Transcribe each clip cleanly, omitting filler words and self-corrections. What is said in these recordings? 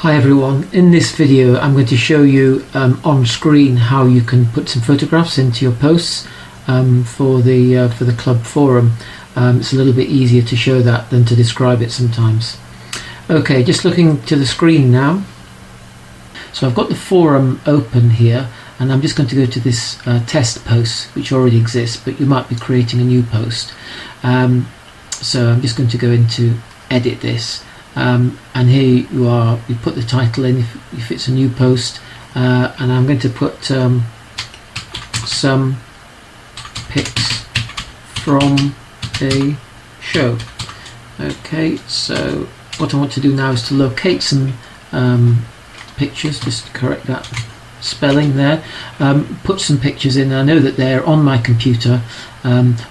Hi everyone, in this video I'm going to show you on screen how you can put some photographs into your posts for the club forum. It's a little bit easier to show that than to describe it sometimes. Okay, just looking to the screen now. So I've got the forum open here and I'm just going to go to this test post which already exists, but you might be creating a new post. So I'm just going to go into edit this. And here you are, you put the title in if it's a new post, and I'm going to put some pics from a show. Okay, so what I want to do now is to locate some pictures, just correct that spelling there, put some pictures in. I know that they're on my computer,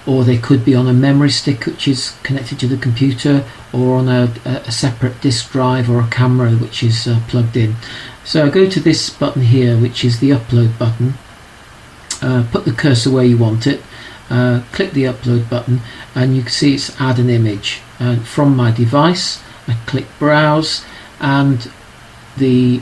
or they could be on a memory stick which is connected to the computer, or on a separate disk drive or a camera which is plugged in. So I go to this button here, which is the upload button, put the cursor where you want it, click the upload button, and you can see it's add an image. From my device I click browse, and the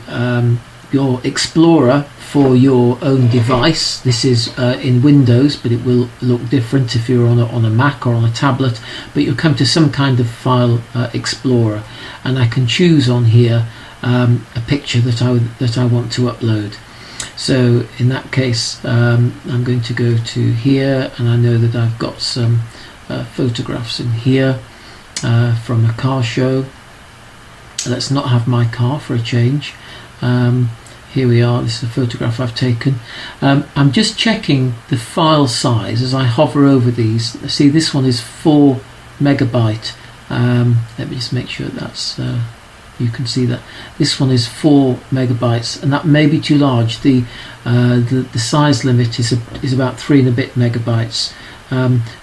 your Explorer for your own device, this is in Windows, but it will look different if you're on a Mac or on a tablet, but you'll come to some kind of file Explorer, and I can choose on here a picture that I want to upload. So in that case I'm going to go to here, and I know that I've got some photographs in here from a car show. Let's not have my car for a change. Here we are, this is a photograph I've taken. I'm just checking the file size as I hover over these. See, this one is 4 megabyte. Let me just make sure that's you can see that this one is 4 megabytes, and that may be too large. The size limit is about 3 and a bit megabytes.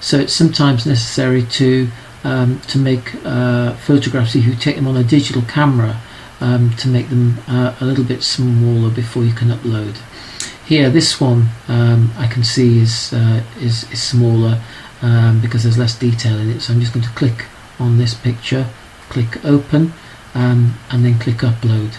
So it's sometimes necessary to make photographs, if you take them on a digital camera, to make them a little bit smaller before you can upload. Here, this one I can see is smaller because there's less detail in it. So I'm just going to click on this picture, click open, and then click upload.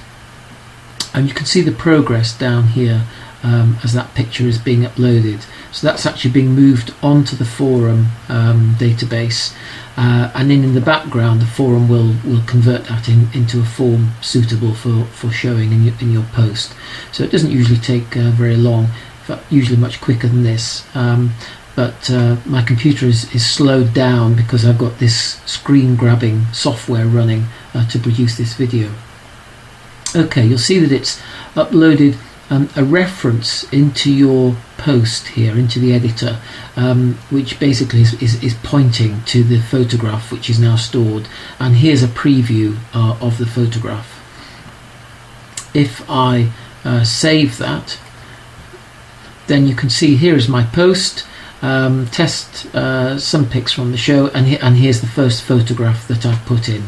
And you can see the progress down here as that picture is being uploaded. So that's actually being moved onto the forum database, and then in the background the forum will convert that into a form suitable for showing in your post. So it doesn't usually take very long, in fact usually much quicker than this, but my computer is slowed down because I've got this screen grabbing software running to produce this video. Okay, you'll see that it's uploaded a reference into your post here, into the editor, which basically is pointing to the photograph which is now stored, and here's a preview of the photograph. If I save that, then you can see here is my post, test some pics from the show, and here's the first photograph that I've put in.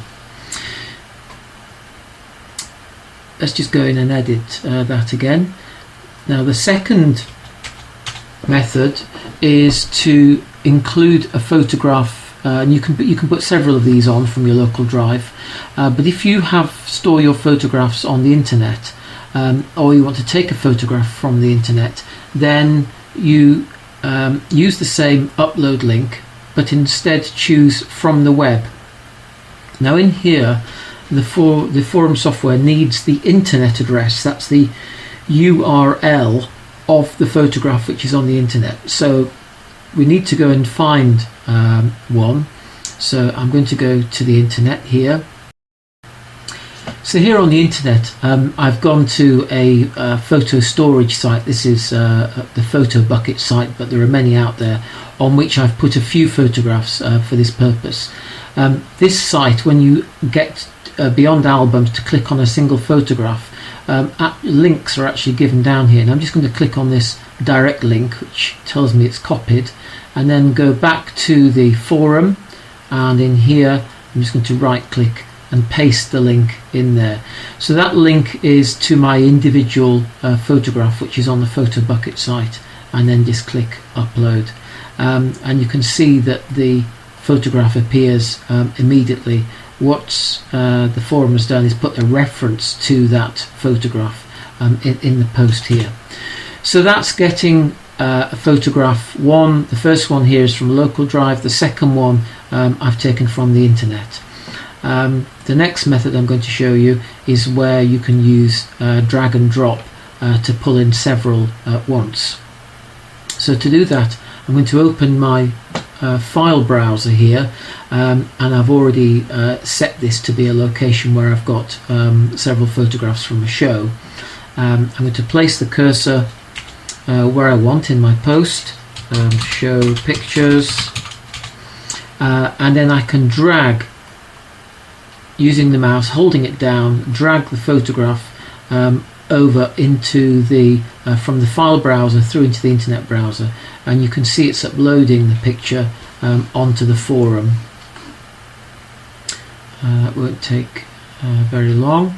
Let's just go in and edit that again. Now the second method is to include a photograph, and you can put several of these on from your local drive. But if you store your photographs on the internet, or you want to take a photograph from the internet, then you use the same upload link, but instead choose from the web. Now in here, the forum software needs the internet address, that's the URL of the photograph which is on the internet. So we need to go and find one. So I'm going to go to the internet here. So here on the internet I've gone to a photo storage site. This is the Photo Bucket site, but there are many out there on which I've put a few photographs for this purpose. This site, when you get beyond albums to click on a single photograph, links are actually given down here, and I'm just going to click on this direct link which tells me it's copied, and then go back to the forum, and in here I'm just going to right click and paste the link in there. So that link is to my individual photograph which is on the Photo Bucket site, and then just click upload, and you can see that the photograph appears immediately what the forum has done is put a reference to that photograph in the post here. So that's getting a photograph one. The first one here is from a local drive, the second one I've taken from the internet. The next method I'm going to show you is where you can use drag and drop to pull in several at once. So to do that, I'm going to open my file browser here, and I've already set this to be a location where I've got several photographs from a show. I'm going to place the cursor where I want in my post, show pictures, and then I can drag, using the mouse, holding it down, drag the photograph over into the from the file browser through into the internet browser, and you can see it's uploading the picture onto the forum. It won't take very long.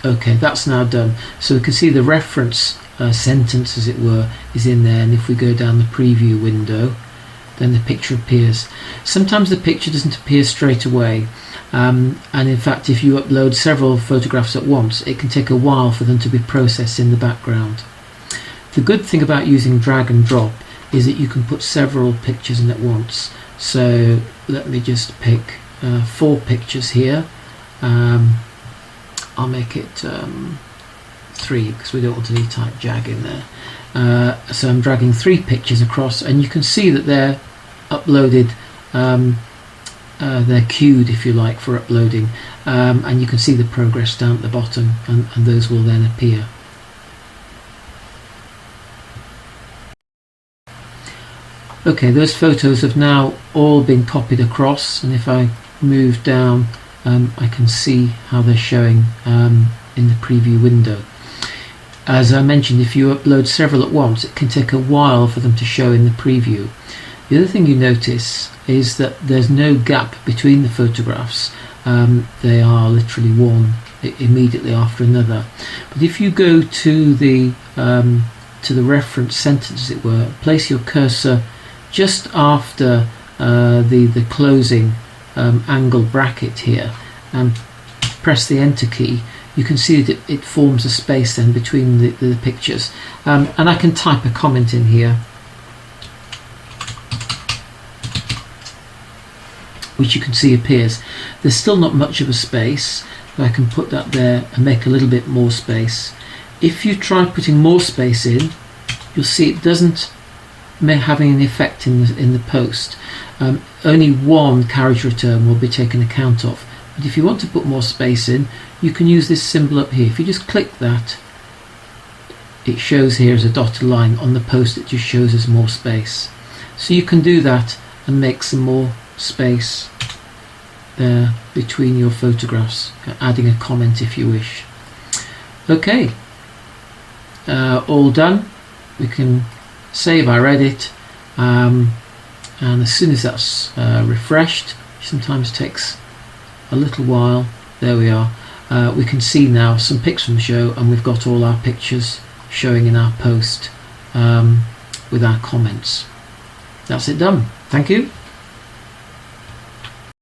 Okay, that's now done. So we can see the reference sentence, as it were, is in there, and if we go down the preview window, then the picture appears. Sometimes the picture doesn't appear straight away, and in fact if you upload several photographs at once, it can take a while for them to be processed in the background. The good thing about using drag and drop is that you can put several pictures in at once. So let me just pick 4 pictures here. I'll make it 3 because we don't want any type jag in there. So I'm dragging 3 pictures across, and you can see that they're uploaded, they're queued, if you like, for uploading, and you can see the progress down at the bottom, and those will then appear. Okay, those photos have now all been copied across, and if I move down, I can see how they're showing in the preview window. As I mentioned, if you upload several at once, it can take a while for them to show in the preview. The other thing you notice is that there's no gap between the photographs. They are literally one immediately after another. But if you go to the reference sentence, as it were, place your cursor just after the closing angle bracket here and press the enter key, you can see that it forms a space then between the pictures, and I can type a comment in here which you can see appears. There's still not much of a space, but I can put that there and make a little bit more space. If you try putting more space in, you'll see it doesn't have any effect in the post. Only one carriage return will be taken account of. But if you want to put more space in, you can use this symbol up here. If you just click that, it shows here as a dotted line. On the post it just shows as more space. So you can do that and make some more space there between your photographs, adding a comment if you wish. Okay, all done. We can save our edit, and as soon as that's refreshed, which sometimes takes a little while, there we are. We can see now some pics from the show, and we've got all our pictures showing in our post with our comments. That's it done. Thank you.